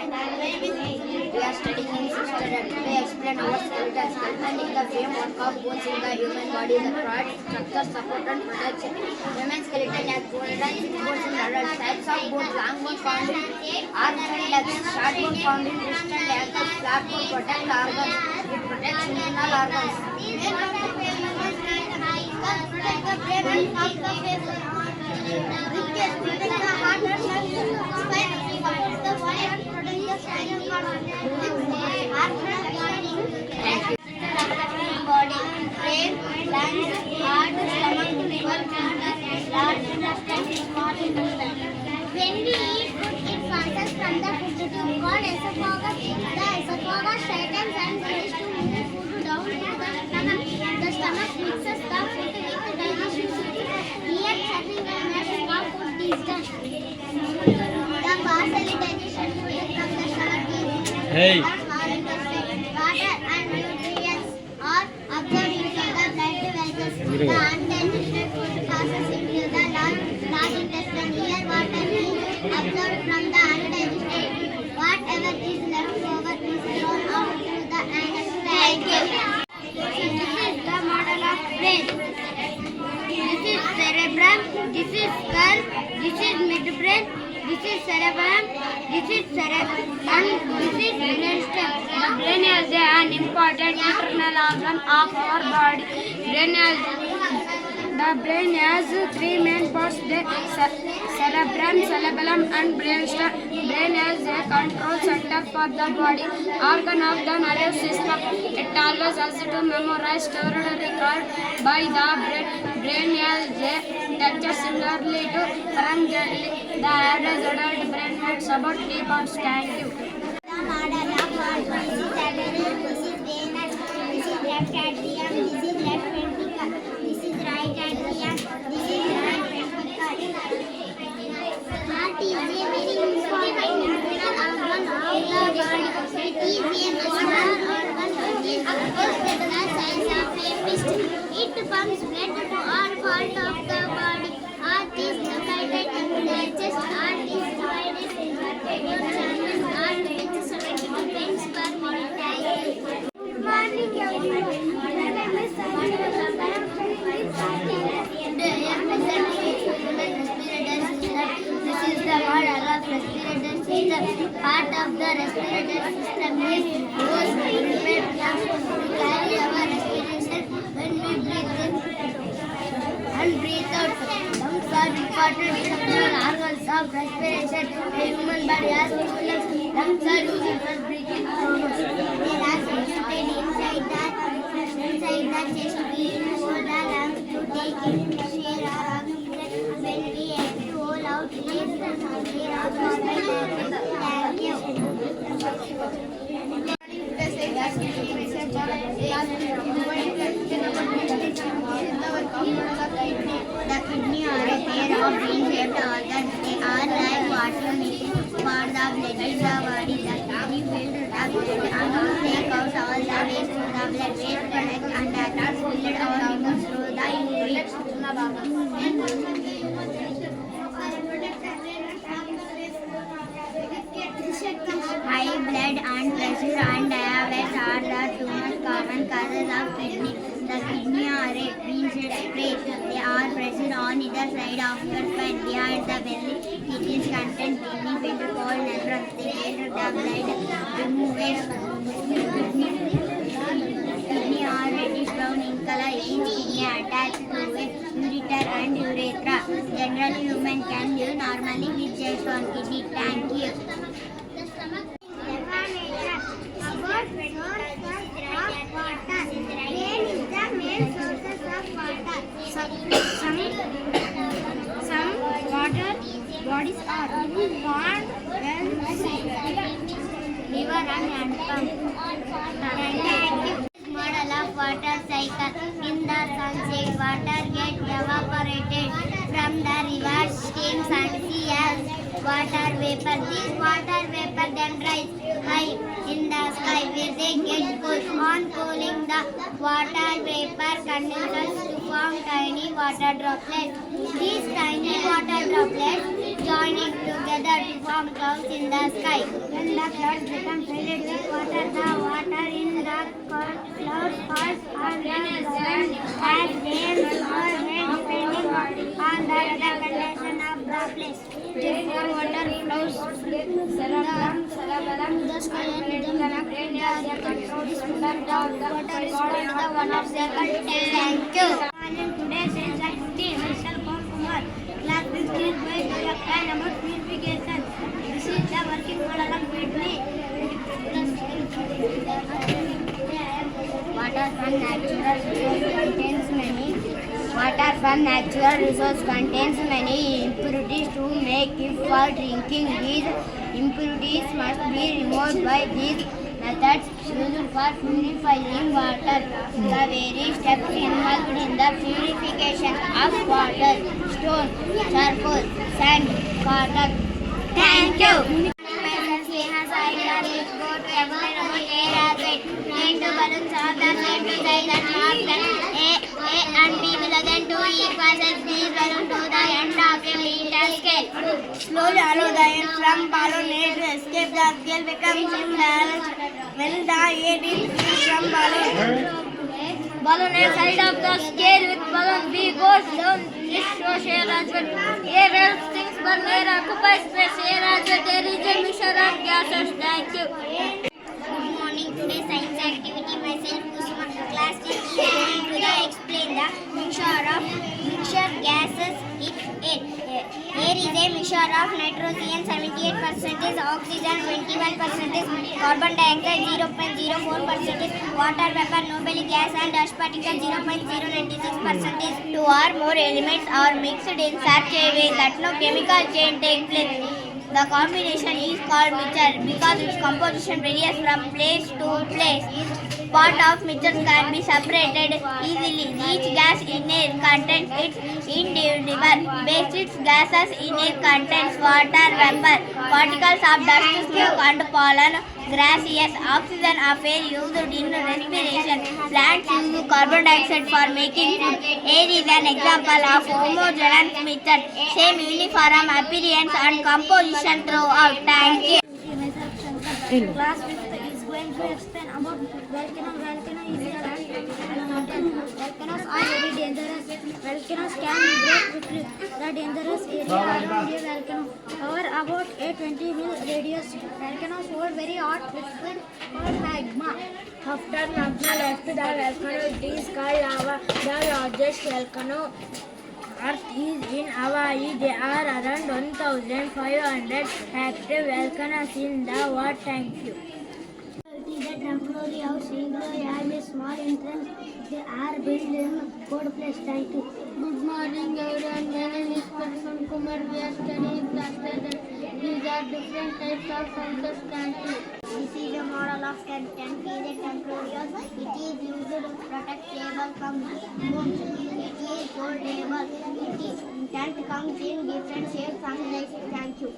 We are studying in sister and we explain our skeleton skeleton the framework of bones in the human body, the provides structure, support and protection. Human skeleton has 406 bones in adults. Types of bones: long bone found in arms and legs, short bone found in wrist and ankles. Flat bone protect the organs. It protects internal organs. Protect the brain and half the face. Ribcage protect the heart and lungs. Spine supports the body and protect the spinal cord. Heart and body. Body, brain, lungs, heart, stomach, liver, kidneys, large intestine, small intestine. When we eat food, it passes from the food tube called esophagus. The esophagus straightens and begins to move food down to the stomach. The stomach mixes the food with the digestion system. Here, churning and mashing of food is done. The partially digestion food from the stomach is small intestine. Water and nutrients are absorbed into the blood vessels. The undigested food passes into the large intestine. Here, water is absorbed from the undigested. Whatever is left over is thrown out to the intestine. Thank you. This is the model of brain. This is cerebrum. This is skull. This is midbrain. This is cerebellum. This is cerebrum. And this is brainstem. The brain is an important internal organ of our body. The brain has three main parts: the cerebrum, cerebellum, and brainstem. Brain is a control center for the body, organ of the nervous system. It allows us to memorize stored record by the brain. Brain is a structure similarly to from the average adult brain weighs about 3 pounds. Thank you. The model of heart. This is arterial, this is venous, this is left atrium, this is left ventricle, this is right atrium, this is right ventricle. Heart is a very important internal organ of the body. It is a muscular organ. It is almost the size of a fist. It pumps blood to all parts of the body. Heart is located in the chest. Heart is divided into 4 chambers. Heart with 72 beats per minute. Good morning, everyone. My name is Sanjay. I am studying in This is the model of respiratory system. Part of the respiratory system is those equipment to carry our respiration when we breathe in and breathe out. Lungs are important structural organs of respiration. The human body has two lungs. Lungs are used for breathing purpose. They are situated inside the chest. We hold the lungs to take in fresh air or oxygen. When we exhale out, release the air of oxygen. Thank you. The kidney are a pair of bean-shaped organs. They are like water machines for the blood in the body. The kidney filters the blood and take out all the waste to the blood. Waste products and others filtered or removed through the urine. High blood and pressure and diabetes are the two most common causes of kidney. The kidney are a bean-shaped plate. They are present on either side of your spine. Behind the belly, kidneys contain kidney filter called nephrons. They filter the blood, remove waste. Kidney are reddish brown in color. Each kidney attached to a ureter and urethra. Generally, human can live normally with just one kidney. Thank you. Some water bodies are formed when liver and hand pump. Model of water cycle. In the sunset, water gets evaporated from the river, streams and sea as water vapor. This water vapor then rise high in the sky where they get cool. On cooling, the water vapor condenses to form tiny water droplets. These tiny water droplets joining together to form clouds in the sky. When the clouds become filled with water, the water in the clouds falls on the ground as rain or hail depending on the weather condition of the place. Therefore, water flows to the sky and rhythm connected the this movement of water is called the one of second. Thank you. In today's science activity, myself Kumar, class 15 by and about purification. This is the working model of kidney. Water from natural resource contains many impurities to make it for drinking. These impurities must be removed by these methods used for purifying water. The various steps involved in the purification of water: stone, charcoal, sand, water. Thank you. Balloons of the same size and mark them A and B below then 2 equals as these balloons to the end of a meter scale. Slowly allow the end from balloon A to escape. The scale becomes imbalanced when the air is free from balloon. Balloon A side of the scale with balloon B goes down. This shows air as well. Air helps things burn. Air occupies space. Air as well. There is a mixture of gases. Thank you. Good morning. Today science activity. Myself Kusuma, class 10 is going to explain the mixture gases in air. Air is a mixture of nitrogen 78%, oxygen 21%, carbon dioxide 0.04%, water vapor, noble gas and dust particle 0.096%. Two or more elements are mixed in such a way that no chemical change takes place. The combination is called mixture because its composition varies from place to place. Part of mixtures can be separated easily. Each gas in air contains its individual basic gases. In air contains water vapor, particles of dust, smoke and pollen, gaseous oxygen of air used in respiration. Plants use carbon dioxide for making food. Air is an example of homogeneous mixture. Same uniform appearance and composition throughout. Thank you. Class 5th is going to explain about volcano. Volcano is a land mountain. Volcanoes are very dangerous. Volcanoes can break quickly. The dangerous area around a volcano cover about a 20 mil radius. Volcanoes hold very hot liquid called magma. After magma left the volcano, it is called lava. The largest volcano Earth is in Hawaii. There are around 1,500 active volcanoes in the world. Thank you. It is a temporary house. Include has a small entrance. They are built in good place. Thank you. Good morning, everyone. My name is Parsan Kumar. We are studying class 10. These are different types of houses. Thank you. This is a model of tent. Tent is a temporary house. It is used to protect table from bombs. It is foldable. Tent comes in different shapes and sizes. Thank you.